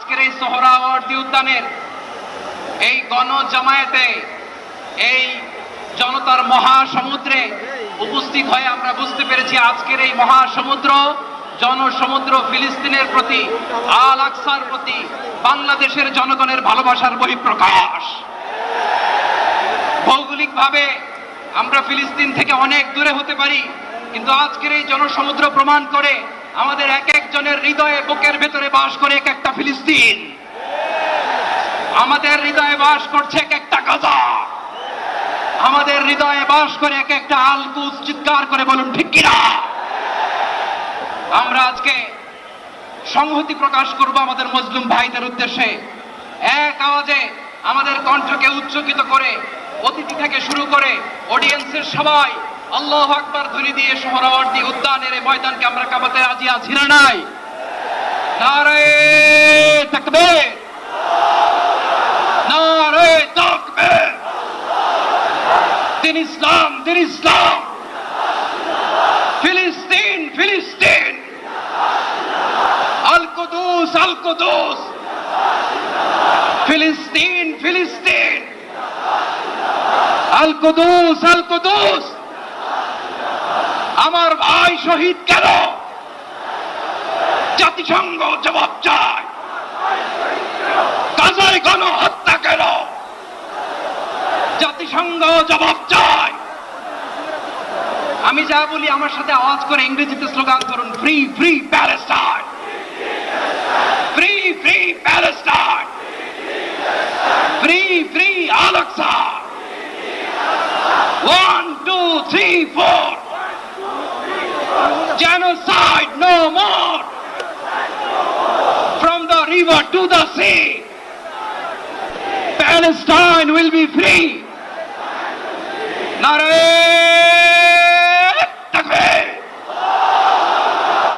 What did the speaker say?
আজকের এই সোহরাওয়ার্দী উদ্যানের এই গণজামায়াতে এই জনতার মহাসমুদ্রে উপস্থিত হয়ে আমরা বুঝতে পেরেছি আজকের এই মহাসমুদ্র জনসমুদ্র ফিলিস্তিনের প্রতি আল আকসার প্রতি বাংলাদেশের জনগণের ভালোবাসার বহিঃপ্রকাশ। ভৌগোলিকভাবে আমরা ফিলিস্তিন থেকে অনেক দূরে হতে পারি, কিন্তু আজকের এই জনসমুদ্র প্রমাণ করে আমাদের এক একজনের হৃদয়ে বুকের ভেতরে বাস করে এক একটা ফিলিস্তিন। আমাদের হৃদয়ে বাস করছে এক একটা গাজা, আমাদের হৃদয়ে বাস করে এক একটা আল কুদস। চিৎকার করে বলুন ঠিক কিনা। আমরা আজকে সংহতি প্রকাশ করব আমাদের মুসলিম ভাইদের উদ্দেশ্যে। এক আওয়াজে আমাদের কণ্ঠকে উচ্চকিত করে অতিথি থেকে শুরু করে অডিয়েন্সের সবাই আল্লাহু আকবার ধ্বনি দিয়ে সোহরাওয়ার্দী উদ্যানের এই ময়দানকে আমরা কাঁপাতে রাজি আছি না নাই? নারে তাকবীর, নারে তাকবীর। দিন ইসলাম, দিন ইসলাম। ফিলিস্তিন, ফিলিস্তিন। আল কুদুস, আল কুদুস। ফিলিস্তিন, ফিলিস্তিন। আল কুদুস, আল কুদুস। আমার ভাই শহীদ কেন? জাতিসংঘ জবাব চায়। গাজায় গণহত্যা কেন? জাতিসংঘ জবাব চায়। আমি যা বলি আমার সাথে আওয়াজ করে ইংরেজিতে স্লোগান করুন, free free Palestine, free free Palestine, free free Al Aqsa. 1 2 3 4 Genocide no more. From the river to the sea, Palestine will be free.